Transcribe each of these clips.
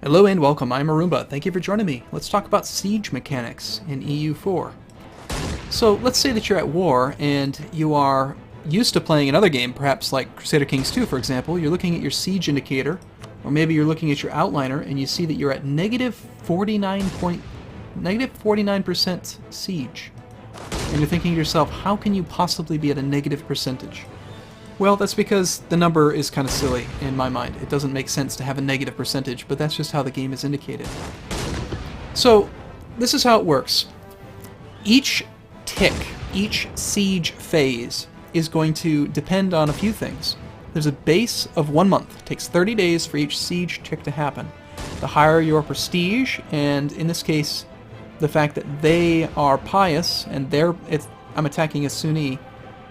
Hello and welcome, I'm Arumba. Thank you for joining me. Let's talk about siege mechanics in EU4. So let's say that you're at war and you are used to playing another game, perhaps like Crusader Kings 2 for example. You're looking at your siege indicator, or maybe you're looking at your outliner and you see that you're at negative 49% siege. And you're thinking to yourself, how can you possibly be at a negative percentage? Well, that's because the number is kind of silly in my mind. It doesn't make sense to have a negative percentage, but that's just how the game is indicated. So, this is how it works. Each tick, each siege phase, is going to depend on a few things. There's a base of 1 month. It takes 30 days for each siege tick to happen. The higher your prestige, and in this case, the fact that they are pious, and I'm attacking a Sunni,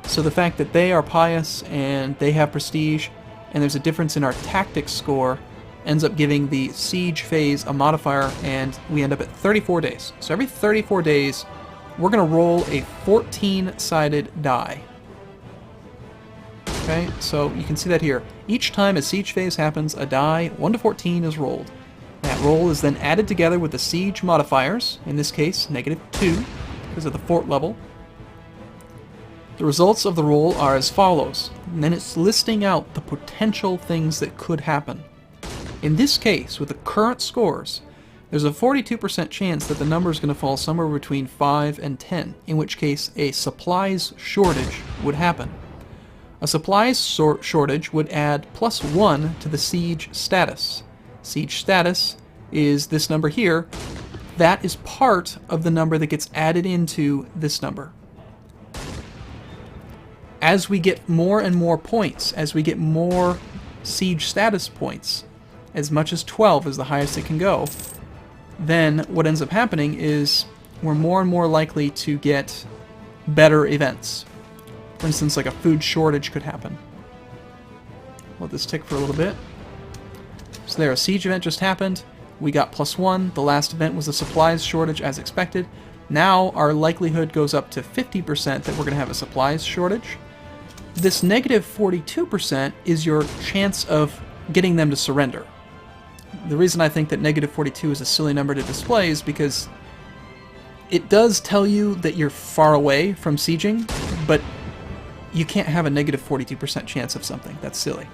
so the fact that they are pious and they have prestige, and there's a difference in our tactics score, ends up giving the siege phase a modifier, and we end up at 34 days. So every 34 days, we're going to roll a 14-sided die. Okay, so you can see that here. Each time a siege phase happens, a die 1 to 14 is rolled. That roll is then added together with the siege modifiers, in this case, -2, because of the fort level. The results of the roll are as follows, and then it's listing out the potential things that could happen. In this case, with the current scores, there's a 42% chance that the number is going to fall somewhere between 5 and 10, in which case a supplies shortage would happen. A supplies shortage would add +1 to the siege status. Siege status is this number here. That is part of the number that gets added into this number. As we get more and more points, as we get more siege status points, as much as 12 is the highest it can go, then what ends up happening is we're more and more likely to get better events. For instance, like a food shortage could happen. Let this tick for a little bit. So there, a siege event just happened. We got +1. The last event was a supplies shortage as expected. Now our likelihood goes up to 50% that we're going to have a supplies shortage. This -42% is your chance of getting them to surrender. The reason I think that -42 is a silly number to display is because it does tell you that you're far away from sieging, but you can't have a -42% chance of something. That's silly.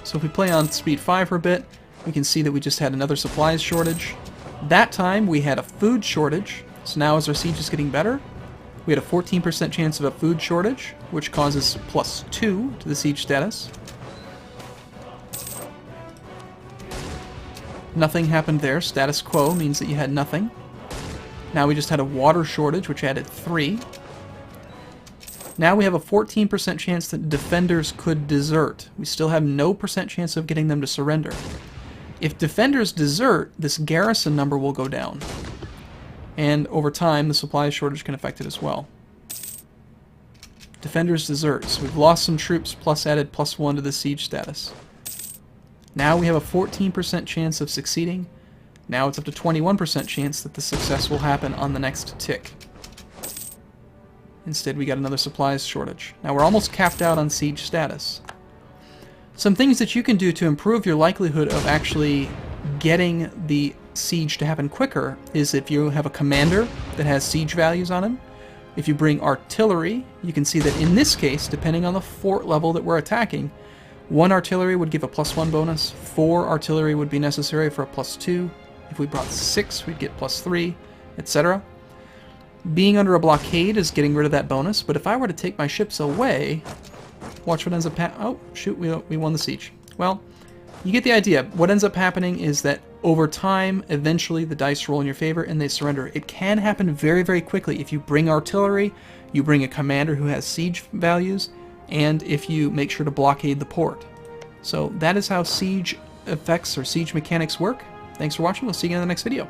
So if we play on speed 5 for a bit, we can see that we just had another supplies shortage. That time we had a food shortage, so now as our siege is getting better, we had a 14% chance of a food shortage, which causes +2 to the siege status. Nothing happened there. Status quo means that you had nothing. Now we just had a water shortage, which added 3. Now we have a 14% chance that defenders could desert. We still have no percent chance of getting them to surrender. If defenders desert, this garrison number will go down. And over time, the supply shortage can affect it as well. Defenders desert. So we've lost some troops, plus added +1 to the siege status. Now we have a 14% chance of succeeding. Now it's up to 21% chance that the success will happen on the next tick. Instead, we got another supplies shortage. Now we're almost capped out on siege status. Some things that you can do to improve your likelihood of actually getting the siege to happen quicker is if you have a commander that has siege values on him. If you bring artillery, you can see that in this case, depending on the fort level that we're attacking, 1 artillery would give a +1 bonus, 4 artillery would be necessary for a +2. If we brought 6, we'd get +3, etc. Being under a blockade is getting rid of that bonus, but if I were to take my ships away, watch what ends up oh, shoot, we won the siege. Well, you get the idea. What ends up happening is that over time, eventually the dice roll in your favor and they surrender. It can happen very, very quickly if you bring artillery, you bring a commander who has siege values, and if you make sure to blockade the port. So that is how siege effects or siege mechanics work. Thanks for watching. We'll see you in the next video.